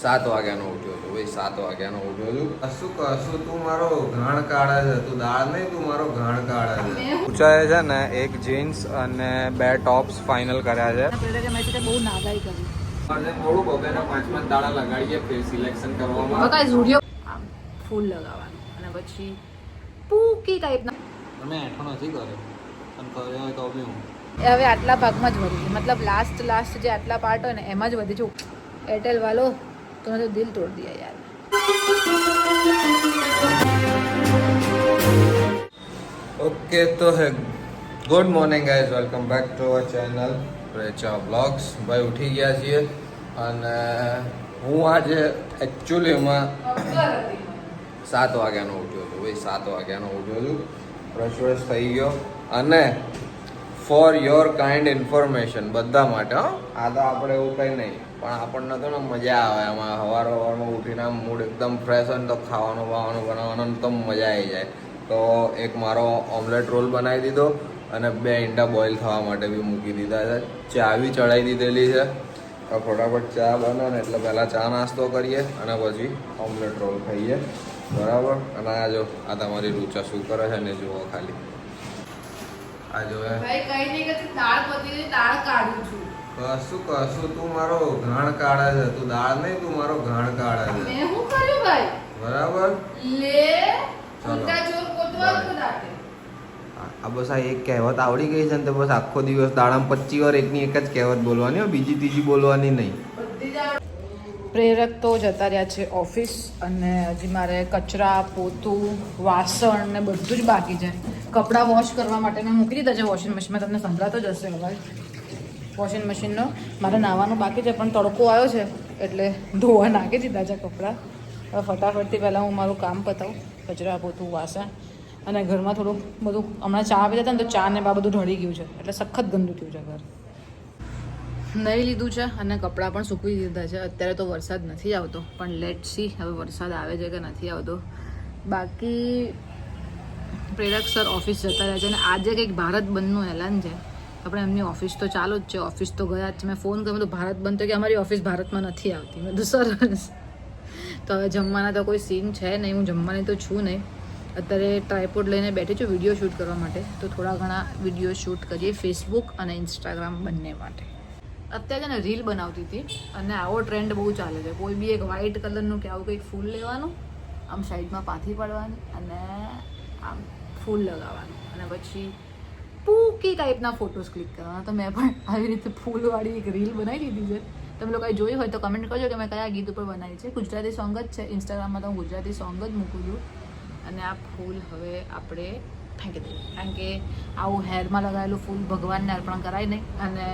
7 વાગ્યાનો ઉઠ્યો હતો ભાઈ, 7 વાગ્યાનો ઉઠ્યો છું. કશું તું મારો ઘાણ કાઢે છે, તું દાળ નહીં, તું મારો ઘાણ કાઢે છે. ઊંચાએ છે ને એક જીન્સ અને 2 ટોપ્સ ફાઇનલ કર્યા છે. બહુ નાગાઈ કરી થોડું બપોરના 5 દાડા લગાડીએ ફેર સિલેક્શન કરવામાં. બકાય ઝુડિયો ફૂલ લગાવવાનું અને પછી પૂકી ટાઈપના. અમે એઠો નથી કર્યો પણ કર્યો હોય તો બી હું એ હવે આટલા ભાગમાં જ વધી છે, મતલબ લાસ્ટ જે આટલા પાર્ટ હોય ને એમાં જ વધી છે. એરટેલ વાલો તો મેં તો દિલ તોડ દિયા યાર. ઓકે તો hey good morning guys, welcome back to our channel Precha blogs. ભાઈ ઉઠી ગયા છીએ અને હું આજે એકચ્યુઅલીમાં 7 વાગ્યાનો ઉઠ્યો છું ભાઈ, 7 વાગ્યાનો ઉઠ્યો છું. ફ્રેશ થઈ ગયો અને ફોર યોર કાઇન્ડ ઇન્ફોર્મેશન બધા માટે હો, આ તો આપણે એવું કંઈ નહીં પણ આપણને તો ને મજા આવે એમાં. સવારમાં ઉઠીને આમ મૂડ એકદમ ફ્રેશ હોય ને તો ખાવાનું બનાવવાનું તો મજા આવી જાય. તો એક મારો ઓમલેટ રોલ બનાવી દીધો અને 2 ઈંડા બોઇલ થવા માટે બી મૂકી દીધા છે. ચા બી ચડાવી દીધેલી છે. તો ફટાફટ ચા બને ને એટલે પહેલાં ચા નાસ્તો કરીએ અને પછી ઓમલેટ રોલ ખાઈએ, બરાબર. અને આ જો આ તમારી રૂચા શું કરે છે ને જુઓ ખાલી. આ જો ભાઈ કઈ નહીં કે દાળ પતી ગઈ, દાળ કાઢું છું. કશું તું મારો ઘાણ કાઢે છે, તું દાળ નહીં, તું મારો ઘાણ કાઢે છે. મેં શું કર્યું ભાઈ? બરાબર. લે ઉલટા ચોર કોતવા દાટે. આ બસ આ એક કહેવત આવડી ગઈ છે ને તો બસ આખો દિવસ દાડામાં 25 વાર એકની એક જ કહેવત બોલવાની હો, બીજી ત્રીજી બોલવાની નહીં. પ્રેરક તો જતા રહ્યા છે ઓફિસ અને હજી મારે કચરા પોતું વાસણ ને બધું જ બાકી છે. કપડાં વોશ કરવા માટે મેં મૂકી દીધા છે વોશિંગ મશીનમાં. તમને સંભળાતો જ હશે અવાજ વોશિંગ મશીનનો. મારે નાહવાનું બાકી છે પણ તડકો આવ્યો છે એટલે ધોવા નાખી દીધા છે કપડાં. હવે ફટાફટથી પહેલાં હું મારું કામ પતાવું, કચરા પોતું વાસણ અને ઘરમાં થોડું બધું. હમણાં ચા પીતા હતા ને તો ચા ને બધું ઢળી ગયું છે એટલે સખત ગંદુ થયું છે ઘર. નહીં લીધું છે અને કપડાં પણ સૂકવી દીધા છે. અત્યારે તો વરસાદ નથી આવતો પણ લેટ સી હવે વરસાદ આવે છે કે નથી આવતો. બાકી પ્રેરક સર ઓફિસ જતા રહ્યા છે અને આજે કંઈક ભારત બંધનું એલાન છે. આપણે એમની ઓફિસ તો ચાલુ જ છે, ઓફિસ તો ગયા જ છે. મેં ફોન કર્યો તો ભારત બંધ તો કે અમારી ઓફિસ ભારતમાં નથી આવતી. મેં તો સરસ. તો હવે જમવાના તો કોઈ સીન છે નહીં, હું જમવાની તો છું નહીં. અત્યારે ટ્રાયપોડ લઈને બેઠી છું વિડીયો શૂટ કરવા માટે. તો થોડા ઘણા વિડીયો શૂટ કરીએ ફેસબુક અને ઇન્સ્ટાગ્રામ બંને માટે. અત્યારે છે ને રીલ બનાવતી હતી અને આવો ટ્રેન્ડ બહુ ચાલે છે. કોઈ બી એક વ્હાઇટ કલરનું કે આવું કંઈક ફૂલ લેવાનું, આમ સાઈડમાં પાથી પાડવાની અને આમ ફૂલ લગાવવાનું અને પછી પૂકી ટાઈપના ફોટોસ ક્લિક કરવાના. તો મેં પણ આવી રીતે ફૂલવાળી એક રીલ બનાવી દીધી છે. તમે લોકોએ જોઈ હોય તો કમેન્ટ કરજો કે મેં કયા ગીત ઉપર બનાવી છે. ગુજરાતી સોંગ જ છે. ઇન્સ્ટાગ્રામમાં તો હું ગુજરાતી સોંગ જ મૂકું છું. અને આ ફૂલ હવે આપણે ફેંકી દઈએ કારણ કે આવું હેરમાં લગાવેલું ફૂલ ભગવાનને અર્પણ કરાય નહીં. અને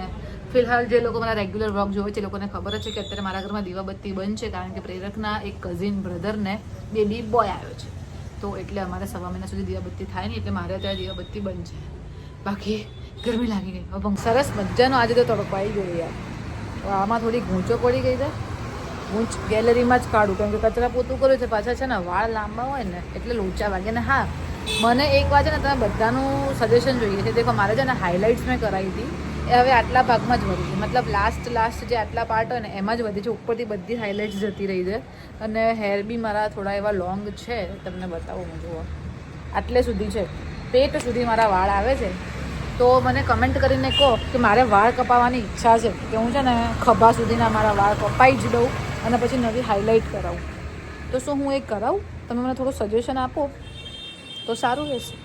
ફિલહાલ જે લોકો મારા રેગ્યુલર વ્લોગ જોવે છે એ લોકોને ખબર જ છે કે અત્યારે મારા ઘરમાં દીવાબત્તી બંધ છે કારણ કે પ્રેરકના એક કઝિન બ્રધરને બેબી બોય આવ્યો છે. તો એટલે અમારે 1.5 મહિના સુધી દીવાબત્તી થાય નહીં એટલે મારે અત્યારે દીવાબત્તી બંધ છે. બાકી ગરમી લાગી ગઈ. હવે સરસ મજાનો આજે તો તડકો આવી ગયો યાર. આમાં થોડી ગૂંચો પડી ગઈ છે. ગૂંચ ગેલેરીમાં જ કાઢું કારણ કે કચરા પોતું કર્યું છે. પાછા છે ને વાળ લાંબા હોય ને એટલે લોચા વાગે. ને હા, મને એક વાર છે ને તમે બધાનું સજેશન જોઈએ છે. દેખો મારે છે ને હાઇલાઇટ્સ મેં કરાવી હતી એ હવે આટલા ભાગમાં જ વધી છે. મતલબ લાસ્ટ જે આટલા પાર્ટ હોય ને એમાં જ વધી છે. ઉપરથી બધી હાઇલાઇટ્સ જતી રહી છે. અને હેર બી મારા થોડા એવા લોંગ છે. તમને બતાવું હું જુઓ આટલે સુધી છે, પેટ સુધી મારા વાળ આવે છે. તો મને કમેન્ટ કરીને કહો કે મારે વાળ કપાવવાની ઈચ્છા છે કે હું છે ને ખભા સુધીના મારા વાળ કપાઈ જ દઉં અને પછી નવી હાઇલાઇટ કરાવું. તો શું હું એ કરાવું? તમે મને થોડું સજેશન આપો તો સારું રહેશે.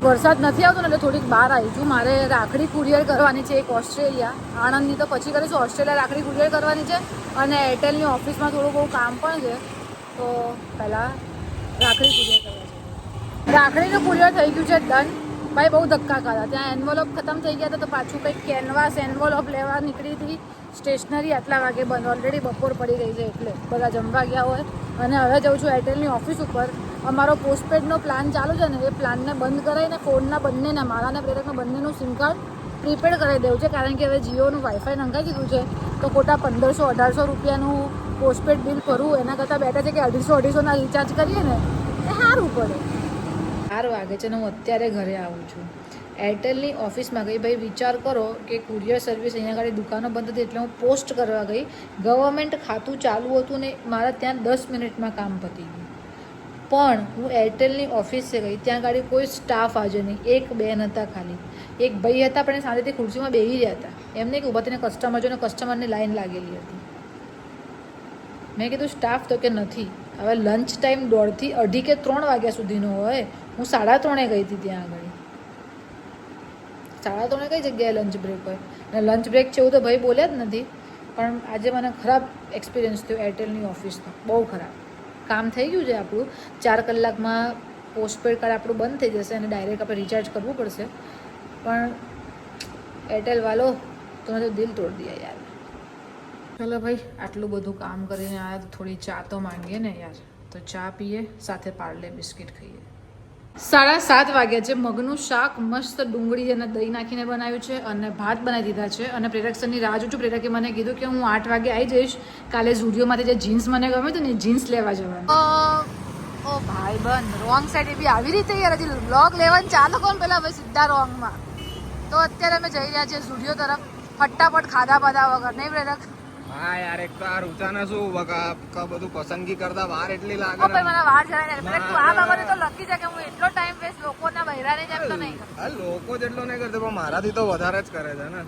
વરસાદ નથી આવતો ને એટલે થોડીક બહાર આવી છું. મારે રાખડી કુરિયર કરવાની છે એક ઓસ્ટ્રેલિયા. આણંદની તો પછી કરીશું. ઓસ્ટ્રેલિયા રાખડી કુરિયર કરવાની છે અને એરટેલની ઓફિસમાં થોડું બહુ કામ પણ છે. તો પહેલાં રાખડી કુરિયર કરવા છે. રાખડીનું કુરિયર થઈ ગયું છે ડન. ભાઈ બહુ ધક્કા ખાધા. ત્યાં એન્વોલોપ ખતમ થઈ ગયા હતા તો પાછું કંઈક કેનવાસ એન્વોલોપ લેવા નીકળી હતી. સ્ટેશનરી આટલા વાગે બંધ. ઓલરેડી બપોર પડી ગઈ છે એટલે બધા જમવા ગયા હોય. અને હવે જાઉં છું એરટેલની ઓફિસ ઉપર. અમારો પોસ્ટપેડનો પ્લાન ચાલુ છે ને એ પ્લાનને બંધ કરાવીને ફોનના બંનેના મારા અને પ્રેરકના બંનેનું સિમ કાર્ડ પ્રીપેડ કરાવી દેવું છે કારણ કે હવે જીઓનું વાઈફાઈ નંખાઈ દીધું છે. તો ખોટા 1500-1800 રૂપિયાનું પોસ્ટપેડ બિલ ભરવું એના કરતાં બેટર છે કે 250-250ના રિચાર્જ કરીએ ને એ સારું પડે. 4 વાગે છે ને હું અત્યારે ઘરે આવું છું. એરટેલની ઓફિસમાં ગઈ. ભાઈ વિચાર કરો કે કુરિયર સર્વિસ અહીંયા આગળ દુકાનો બંધ હતી એટલે હું પોસ્ટ કરવા ગઈ. ગવર્મેન્ટ ખાતું ચાલુ હતું ને મારા ત્યાં 10 મિનિટમાં કામ પતી ગયું. પણ હું એરટેલની ઓફિસે ગઈ, ત્યાં આગળ કોઈ સ્ટાફ હાજર નહીં, એક બેન હતા ખાલી, એક ભાઈ હતા પણ એ શાંતિથી ખુરશીમાં બેસી રહ્યા હતા. એમને કે ઊભા થઈને કસ્ટમર જોઈને કસ્ટમરની લાઈન લાગેલી હતી. મેં કીધું સ્ટાફ તો કે નથી. હવે લંચ ટાઈમ 1:30 થી 2:30 કે 3 વાગ્યા સુધીનો હોય. હું 3:30 ગઈ હતી ત્યાં આગળ. 3:30 કઈ જગ્યાએ લંચ બ્રેક હોય? અને લંચ બ્રેક છે એવું તો ભાઈ બોલ્યા જ નથી. પણ આજે મને ખરાબ એક્સપિરિયન્સ થયો એરટેલની ઓફિસનો, બહુ ખરાબ. કામ થઈ ગયું છે આપણું, 4 કલાકમાં પોસ્ટપેડ કાર્ડ આપણું બંધ થઈ જશે અને ડાયરેક્ટ આપણે રિચાર્જ કરવું પડશે. પણ એરટેલ વાલો તમે તો દિલ તોડ દિયા યાર. ચલો ભાઈ, આટલું બધું કામ કરીને આવ્યા તો થોડી ચા તો માંગીએ ને યાર. તો ચા પીએ, સાથે પાર્લે બિસ્કિટ ખાઈએ. 7:30 વાગ્યા છે. મગનું શાક મસ્ત ડુંગળી અને દહીં નાખીને બનાવ્યું છે અને ભાત બનાવી દીધા છે. અને પ્રેરકસરની રાહ જોઉં છું. પ્રેરકે મને કીધું કે હું 8 વાગે આવી જઈશ. કાલે ઝુડિયોમાંથી જે જીન્સ મને ગમે તો ને જીન્સ લેવા જવાનું. ઓ ભાઈ બંધ, રોંગ સાઈડ બી આવી રીતે યાર. હજી બ્લોગ લેવાનું ચાલો કોણ પેલા ભાઈ સીધા રોંગમાં. તો અત્યારે અમે જઈ રહ્યા છીએ ઝુડિયો તરફ, ફટાફટ ખાધા બાધા વગર. નહીં પ્રેરક? હા યાર, એક તો આ રૂચાને શું બકા બધું પસંદગી કરતા વાર એટલી લાગે. ભાઈ મને વાર જાય ને. તું આ બાબતે તો લકી છે કે હું એટલો ટાઈમ વેસ્ટ લોકોના બહેરાને જેમ તો નહીં કરું. હા, લોકો જેટલો નહીં કરતો પણ મારાથી તો વધારે જ કરે છે ને.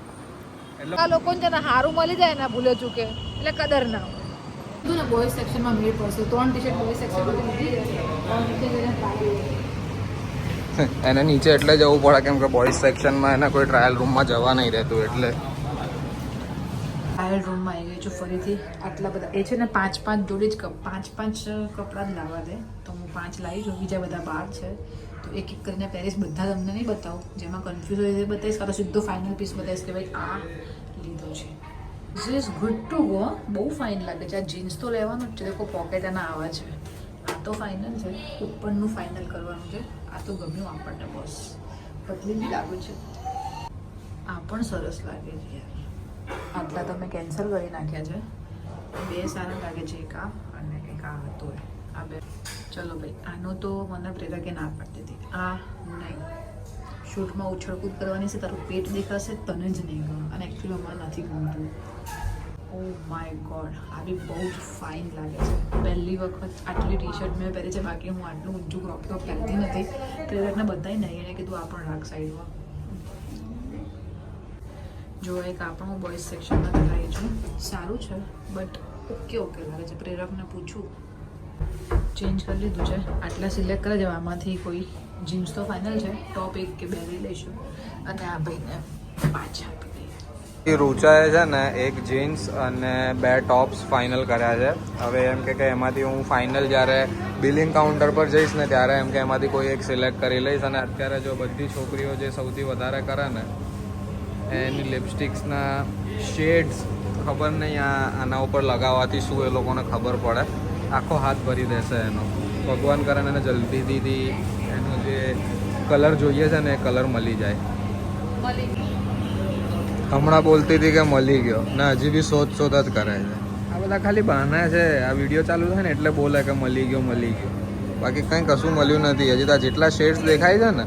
એટલે આ લોકોને છે ને સારું મળી જાય ને ભૂલે ચૂકે એટલે કદર ના હોય. કીધું ને બોયઝ સેક્શનમાં મેળ પડશે. 3 ટી-શર્ટ બોયઝ સેક્શનમાં લીધી. એને નીચે એટલે જવું પડે કેમ કે બોયઝ સેક્શનમાં એને કોઈ ટ્રાયલ રૂમમાં જવા નહીં રહેતું એટલે. ટ્રાયલ રૂમમાં આવી ગઈ છું ફરીથી. આટલા બધા એ છે ને 5 જોડી જ 5 કપડાં જ લાવવા દે તો હું 5 લાવી છું. બીજા બધા બહાર છે તો એક એક કરીને પહેરીશ. બધા તમને નહીં બતાવું, જેમાં કન્ફ્યુઝ હોય એ બતાવીશ, કાં તો સીધો ફાઇનલ પીસ બતાવીશ કે ભાઈ આ લીધો છે. This is good to go. બહુ ફાઇન લાગે છે. આ જીન્સ તો લેવાનું જ છે. દેખો પોકેટ એના આવા છે. આ તો ફાઇનલ છે, ઉપરનું ફાઇનલ કરવાનું છે. આ તો ગમ્યું આપણને બસ. પતલી બી લાગુ છે. આ પણ સરસ લાગે છે યાર. આટલા તમે કેન્સલ કરી નાખ્યા છે. 2 સારા લાગે છે, એક આ અને એક આ હતો આ 2. ચલો ભાઈ, આનો તો મને પ્રેરકે ના પાડતી હતી. આ નહીં, શૂટમાં ઉછળકૂદ કરવાની છે, તારું પેટ દેખાશે, તને જ નહીં ગમે. અને એકચ્યુઅલી મને નથી ગમતું. ઓ માય ગોડ, આ બી બહુ જ ફાઇન લાગે છે. પહેલી વખત આટલી ટી-શર્ટ મેં પહેરી છે. બાકી હું આટલું ઊંચું ક્રોપ ટોપ પહેરતી નથી. પ્રેરકને બધાય નહીં, એણે કીધું આ પણ રાખ સાઈડમાં. જો એક આપણું બોયઝ સેક્શનમાં કરાવી છું, સારું છે બટ ઓકે લાગે છે. પ્રેરકને પૂછું, ચેન્જ કરી લીધું છે. આટલા સિલેક્ટ કરે છે, આમાંથી કોઈ જીન્સ તો ફાઇનલ છે, ટોપ 1 કે 2 લઈ લઈશું અને આ ભાઈને પાછા આપી દઈએ. એ રૂચાએ છે ને એક જીન્સ અને 2 ટોપ્સ ફાઇનલ કર્યા છે. હવે એમ કે એમાંથી હું ફાઇનલ જ્યારે બિલિંગ કાઉન્ટર પર જઈશ ને ત્યારે એમ કે એમાંથી કોઈ એક સિલેક્ટ કરી લઈશ. અને અત્યારે જો બધી છોકરીઓ જે સૌથી વધારે કરે ને એની લિપસ્ટિક્સના શેડ્સ ખબર નહીં આના ઉપર લગાવવાથી શું એ લોકોને ખબર પડે. આખો હાથ ભરી દેશે એનો. ભગવાન કરે એને જલ્દીથી એનો જે કલર જોઈએ છે ને એ કલર મળી જાય. હમણાં બોલતી હતી કે મળી ગયો ને હજી બી શોધ જ કરે છે. આ બધા ખાલી બહાના છે. આ વિડીયો ચાલુ થાય ને એટલે બોલે કે મળી ગયો. બાકી કંઈ કશું મળ્યું નથી. હજી તો જેટલા શેડ્સ દેખાય છે ને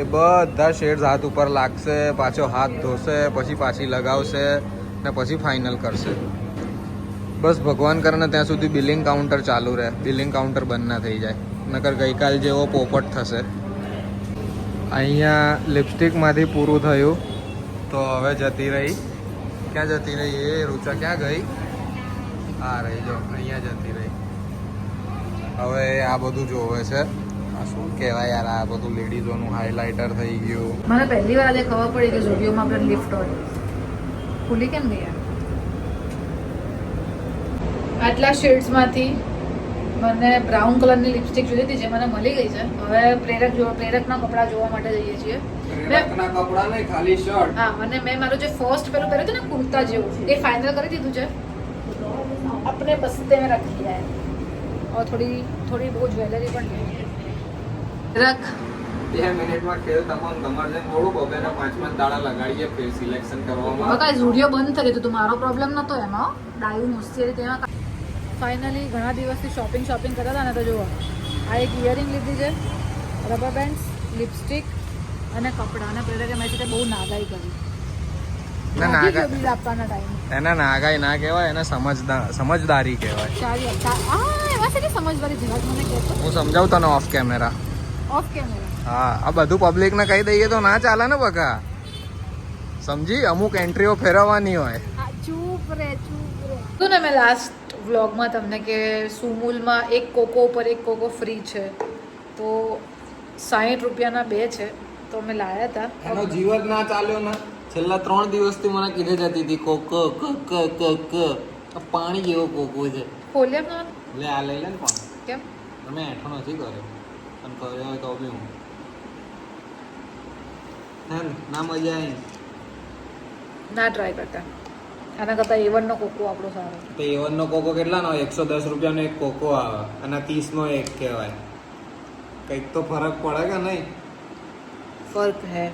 એ બધા શેડ્સ હાથ ઉપર લાગશે, પાછો હાથ ધોશે, પછી પાછી લગાવશે ને પછી ફાઇનલ કરશે. બસ ભગવાન કરે ને ત્યાં સુધી બિલિંગ કાઉન્ટર ચાલુ રહે, બિલિંગ કાઉન્ટર બંધ ના થઈ જાય. નકર ગઈકાલ જેવો પોપટ થશે. અહીંયા લિપસ્ટિકમાંથી પૂરું થયું તો હવે જતી રહી. ક્યાં જતી રહી એ રૂચા? ક્યાં ગઈ? આ રહી જો, અહીંયા જતી રહી. હવે આ બધું જોવે છે. આ શું કહેવાય યાર, આ બધું લેડીઝોનું હાઇલાઇટર થઈ ગયું. મને પહેલી વાર આજે ખબર પડી કે ઝુડિયોમાં આપણે લિફ્ટ હોય. ખુલી કેમ ગઈ યાર? આટલા શેડ્સમાંથી મને બ્રાઉન કલરની લિપસ્ટિક જોઈ હતી જે મને મળી ગઈ છે. હવે પ્રેરકના કપડાં જોવા માટે જઈએ છીએ. પ્રેરકના કપડાં નહીં, ખાલી શર્ટ. હા, અને મેં મારું જે ફર્સ્ટ પેલું પહેર્યું હતું ને કુર્તા જેવું, એ ફાઇનલ કરી દીધું છે. આપણે બસ્તે મેં રખી જાય. और थोड़ी बहुत ज्वेलरी પણ રખ. 2 મિનિટમાં ખેલ તમામ તમારે જેમ થોડું બબેના 5 દાડા લગાડીએ ફિર સિલેક્શન કરવામાં. બકા ઝુડિયો બંધ થઈ ગયો તો મારો પ્રોબ્લેમ નતો એમાં. ડાયું મુસ્તી તેમાં. ફાઇનલી ઘણા દિવસથી શોપિંગ કરતા હતા ને તો જુઓ, આ એક ઇયરિંગ લીધી છે, રબર બેન્ડ્સ, લિપસ્ટિક અને કપડાં અને પ્રેરકે મારી સાથે બહુ નાગાઈ કરી ના, ભાગી નાગા- ગયો બિલ આપવાના ટાઈમ એના નાગાઈ ના કહેવાય, એને સમજદારી કહેવાય. એમાં છે કે સમજદારી જરાક મને કહેતો હું સમજાવું તને ઓફ કેમેરા. ઓફ કેમેરા હા, આ બધું પબ્લિકને કહી દઈએ તો ના ચાલે ને બકા. સમજી, અમુક એન્ટ્રીઓ ફેરવવાની હોય. ચૂપ રે તો ને મેં લાસ્ટ વ્લોગમાં તમને કે સુમુલમાં એક કોકો ઉપર એક કોકો ફ્રી છે તો 60 રૂપિયાના 2 છે તો અમે લાયા હતા. એનો જીવ જ ના ચાલ્યો ને. છેલ્લા 3 દિવસથી મને કીધે જતી હતી કોકો પાણી જેવો કોકો છે. ખોલ્યા લે આ લઈ લે ને પાણી. કેમ તમે હેઠો નથી કર્યો પણ કર્યો હોય તો બી હું હે ને, ના મજા આવી. ના ટ્રાય કરતા આના કરતાં A1 નો કોકો આપણો સારો. તો A1 નો કોકો કેટલાનો હોય? 110 રૂપિયાનો એક કોકો આવે અને 30 નો એક કહેવાય. કંઈક તો ફરક પડે કે નહીં? ફર્ક હે